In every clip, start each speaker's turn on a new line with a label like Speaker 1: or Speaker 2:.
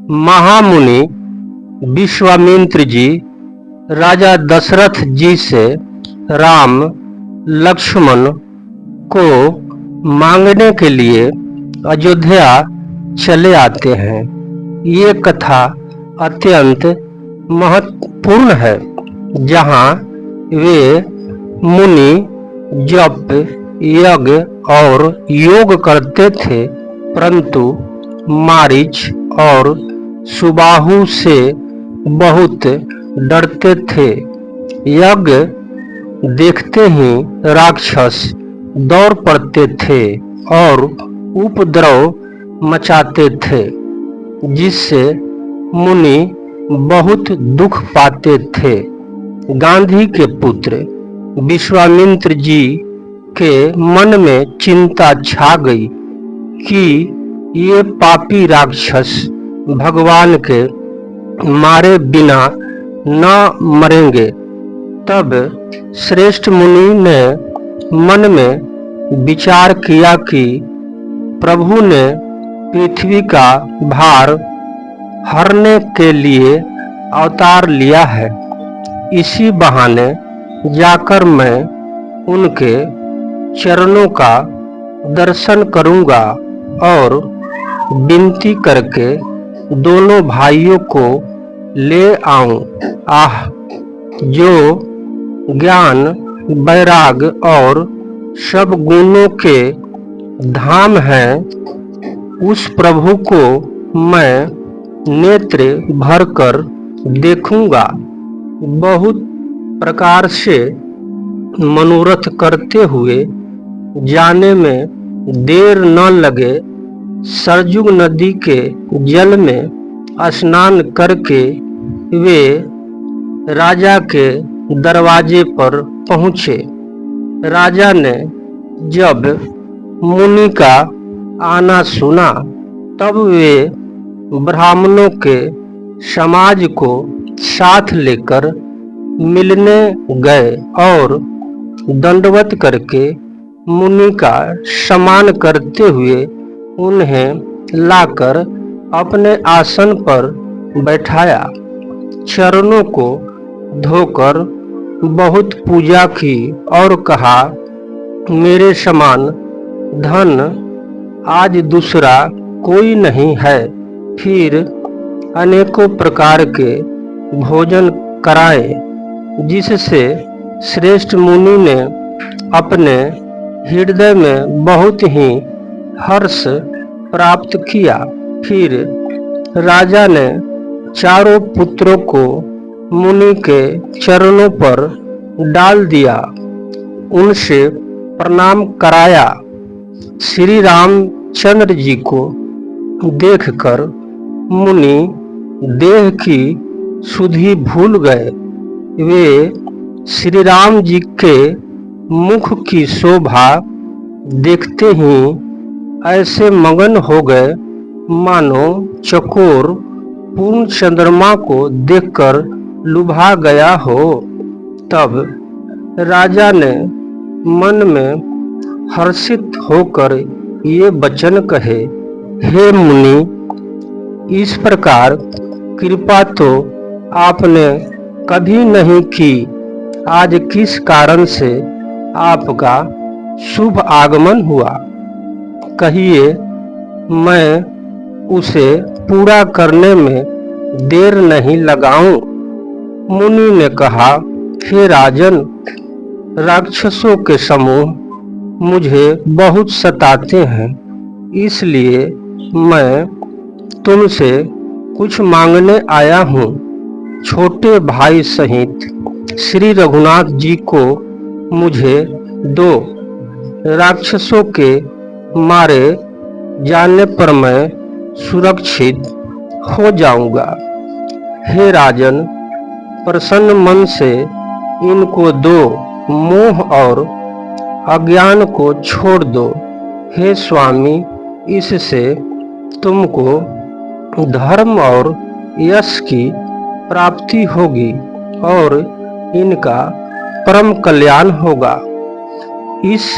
Speaker 1: महामुनि विश्वामित्र जी राजा दशरथ जी से राम लक्ष्मण को मांगने के लिए अयोध्या चले आते हैं। ये कथा अत्यंत महत्वपूर्ण है, जहाँ वे मुनि जप यज्ञ और योग करते थे, परंतु मारीच और सुबाहु से बहुत डरते थे। यज्ञ देखते ही राक्षस दौड़ पड़ते थे और उपद्रव मचाते थे, जिससे मुनि बहुत दुख पाते थे। गांधी के पुत्र विश्वामित्र जी के मन में चिंता छा गई कि ये पापी राक्षस भगवान के मारे बिना न मरेंगे। तब श्रेष्ठ मुनि ने मन में विचार किया कि प्रभु ने पृथ्वी का भार हरने के लिए अवतार लिया है। इसी बहाने जाकर मैं उनके चरणों का दर्शन करूंगा और विनती करके दोनों भाइयों को ले आऊं। आह, जो ज्ञान वैराग और सब गुणों के धाम हैं, उस प्रभु को मैं नेत्र भरकर देखूंगा। बहुत प्रकार से मनोरथ करते हुए जाने में देर न लगे। सरजू नदी के जल में स्नान करके वे राजा के दरवाजे पर पहुँचे। राजा ने जब मुनि का आना सुना, तब वे ब्राह्मणों के समाज को साथ लेकर मिलने गए और दंडवत करके मुनि का सम्मान करते हुए उन्हें लाकर अपने आसन पर बैठाया। चरणों को धोकर बहुत पूजा की और कहा, मेरे समान धन आज दूसरा कोई नहीं है। फिर अनेकों प्रकार के भोजन कराए, जिससे श्रेष्ठ मुनि ने अपने हृदय में बहुत ही हर्ष प्राप्त किया। फिर राजा ने चारों पुत्रों को मुनि के चरणों पर डाल दिया, उनसे प्रणाम कराया। श्री रामचंद्र जी को देखकर मुनि देह की सुधि भूल गए। वे श्री राम जी के मुख की शोभा देखते ही ऐसे मगन हो गए, मानो चकोर पूर्ण चंद्रमा को देखकर लुभा गया हो। तब राजा ने मन में हर्षित होकर ये वचन कहे, हे मुनि, इस प्रकार कृपा तो आपने कभी नहीं की। आज किस कारण से आपका शुभ आगमन हुआ, कहिए, मैं उसे पूरा करने में देर नहीं लगाऊं। मुनि ने कहा, हे राजन, राक्षसों के समूह मुझे बहुत सताते हैं, इसलिए मैं तुमसे कुछ मांगने आया हूँ। छोटे भाई सहित श्री रघुनाथ जी को मुझे दो। राक्षसों के मारे जाने पर मैं सुरक्षित हो जाऊंगा। हे राजन, प्रसन्न मन से इनको दो, मोह और अज्ञान को छोड़ दो। हे स्वामी, इससे तुमको धर्म और यश की प्राप्ति होगी और इनका परम कल्याण होगा। इस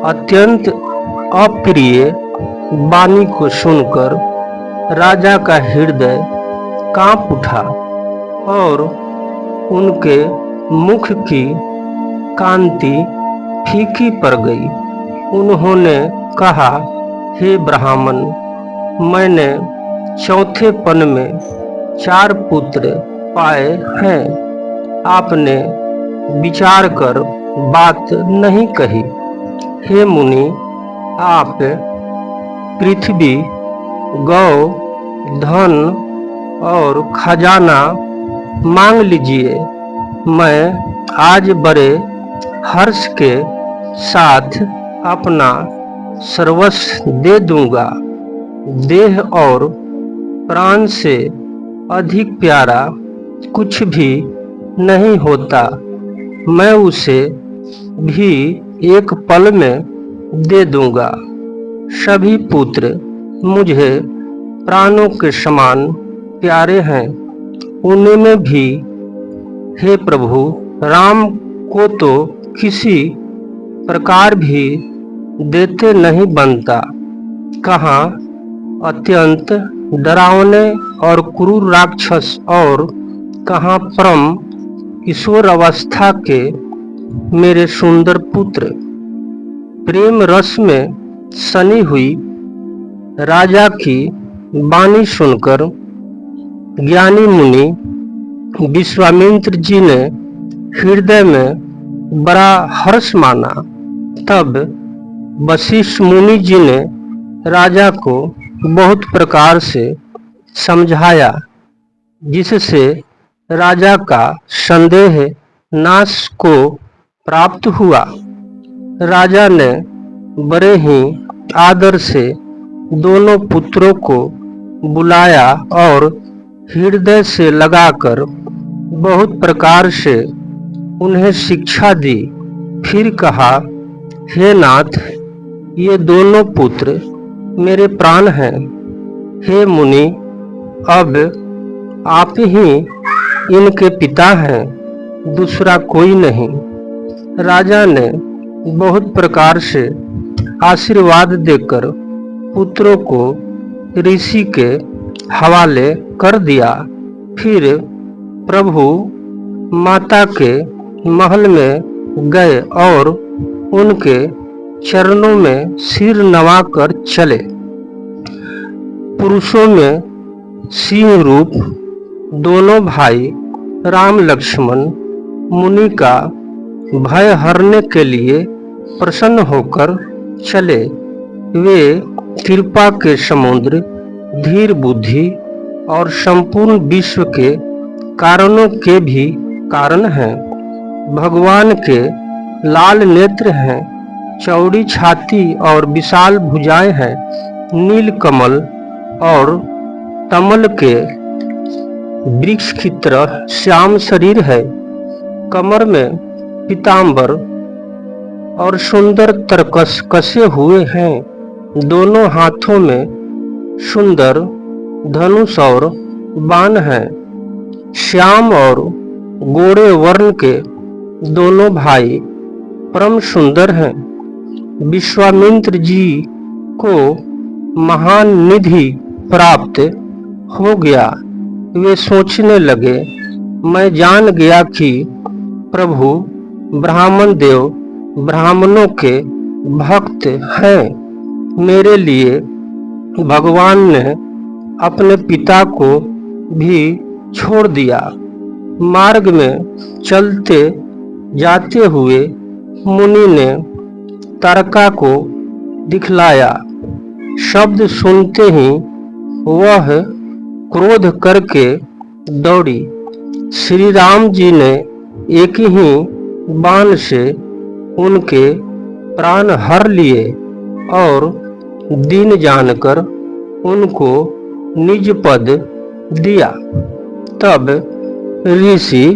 Speaker 1: अत्यंत अप्रिय वाणी को सुनकर राजा का हृदय कांप उठा और उनके मुख की कांति फीकी पड़ गई। उन्होंने कहा, हे ब्राह्मण, मैंने चौथे पन में 4 पुत्र पाए हैं। आपने विचार कर बात नहीं कही। हे मुनि, आप पृथ्वी, गौ, धन और खजाना मांग लीजिए। मैं आज बड़े हर्ष के साथ अपना सर्वस्व दे दूंगा। देह और प्राण से अधिक प्यारा कुछ भी नहीं होता। मैं उसे भी एक पल में दे दूंगा। सभी पुत्र मुझे प्राणों के समान प्यारे हैं। उनमें भी हे प्रभु, राम को तो किसी प्रकार भी देते नहीं बनता। कहाँ अत्यंत डरावने और क्रूर राक्षस और कहाँ परम किशोर अवस्था के मेरे सुंदर पुत्र। प्रेम रस में सनी हुई राजा की वाणी सुनकर ज्ञानी मुनि विश्वामित्र जी ने हृदय में बड़ा हर्ष माना। तब वशिष्ठ मुनि जी ने राजा को बहुत प्रकार से समझाया, जिससे राजा का संदेह नाश को प्राप्त हुआ। राजा ने बड़े ही आदर से दोनों पुत्रों को बुलाया और हृदय से लगाकर बहुत प्रकार से उन्हें शिक्षा दी। फिर कहा, हे नाथ, ये दोनों पुत्र मेरे प्राण हैं। हे मुनि, अब आप ही इनके पिता हैं, दूसरा कोई नहीं। राजा ने बहुत प्रकार से आशीर्वाद देकर पुत्रों को ऋषि के हवाले कर दिया। फिर प्रभु माता के महल में गए और उनके चरणों में सिर नवाकर चले। पुरुषों में सिंह रूप दोनों भाई राम लक्ष्मण मुनि का भय हरने के लिए प्रसन्न होकर चले। वे कृपा के समुद्र, धीर बुद्धि और संपूर्ण विश्व के कारणों के भी कारण हैं। भगवान के लाल नेत्र हैं, चौड़ी छाती और विशाल भुजाएं हैं। नील कमल और तमल के वृक्ष की तरह श्याम शरीर है। कमर में पीतांबर और सुंदर तरकस कसे हुए हैं। दोनों हाथों में सुंदर धनुष और बाण हैं। श्याम और गोरे वर्ण के दोनों भाई परम सुंदर हैं। विश्वामित्र जी को महान निधि प्राप्त हो गया। वे सोचने लगे, मैं जान गया कि प्रभु ब्राह्मण देव ब्राह्मणों के भक्त हैं। मेरे लिए भगवान ने अपने पिता को भी छोड़ दिया। मार्ग में चलते जाते हुए मुनि ने तारका को दिखलाया। शब्द सुनते ही वह क्रोध करके दौड़ी। श्री राम जी ने एक ही बाण से उनके प्राण हर लिए और दीन जानकर उनको निज पद दिया। तब ऋषि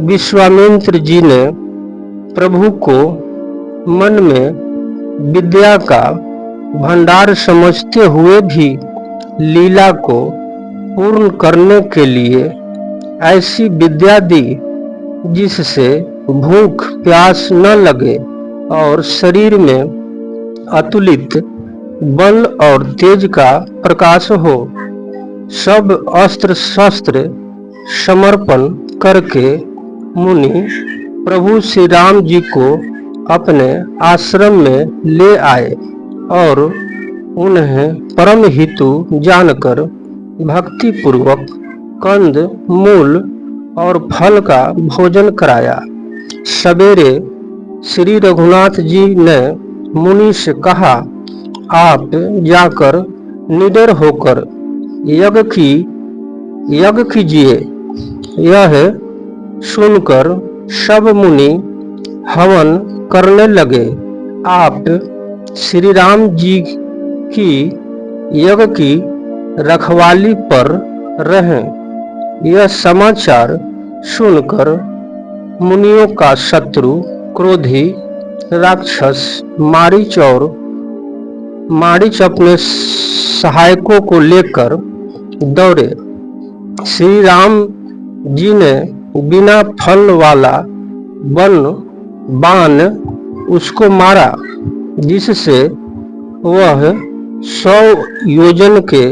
Speaker 1: विश्वामित्र जी ने प्रभु को मन में विद्या का भंडार समझते हुए भी लीला को पूर्ण करने के लिए ऐसी विद्या दी जिससे भूख प्यास न लगे और शरीर में अतुलित बल और तेज का प्रकाश हो। सब अस्त्र शस्त्र समर्पण करके मुनि प्रभु श्री राम जी को अपने आश्रम में ले आए और उन्हें परम हितु जानकर भक्ति पूर्वक कंद मूल और फल का भोजन कराया। सवेरे श्री रघुनाथ जी ने मुनि से कहा, आप जाकर निडर होकर यज्ञ कीजिए। यह सुनकर सब मुनि हवन करने लगे। आप श्री राम जी की यज्ञ की रखवाली पर रहें। यह समाचार सुनकर मुनियों का शत्रु क्रोधी राक्षस मारीच अपने सहायकों को लेकर दौड़े। श्री राम जी ने बिना फल वाला बाण उसको मारा, जिससे वह 100 योजन के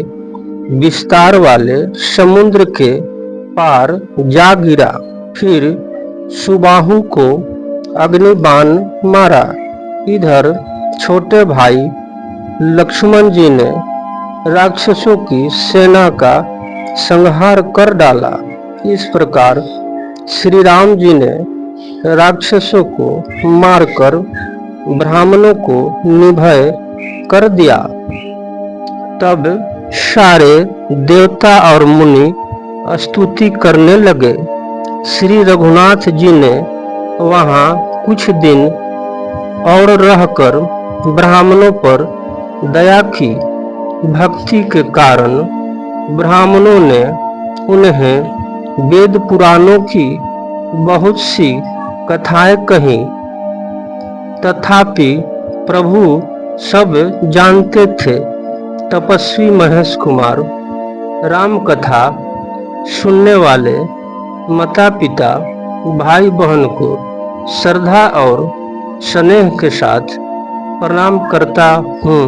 Speaker 1: विस्तार वाले समुद्र के पार जा गिरा। फिर सुबाहु को अग्निबाण मारा। इधर छोटे भाई लक्ष्मण जी ने राक्षसों की सेना का संहार कर डाला। इस प्रकार श्री राम जी ने राक्षसों को मारकर ब्राह्मणों को निर्भय कर दिया। तब सारे देवता और मुनि स्तुति करने लगे। श्री रघुनाथ जी ने वहां कुछ दिन और रहकर ब्राह्मणों पर दया की। भक्ति के कारण ब्राह्मणों ने उन्हें वेद पुराणों की बहुत सी कथाएं कही, तथापि प्रभु सब जानते थे। तपस्वी महेश कुमार राम कथा सुनने वाले माता पिता भाई बहन को श्रद्धा और स्नेह के साथ प्रणाम करता हूँ।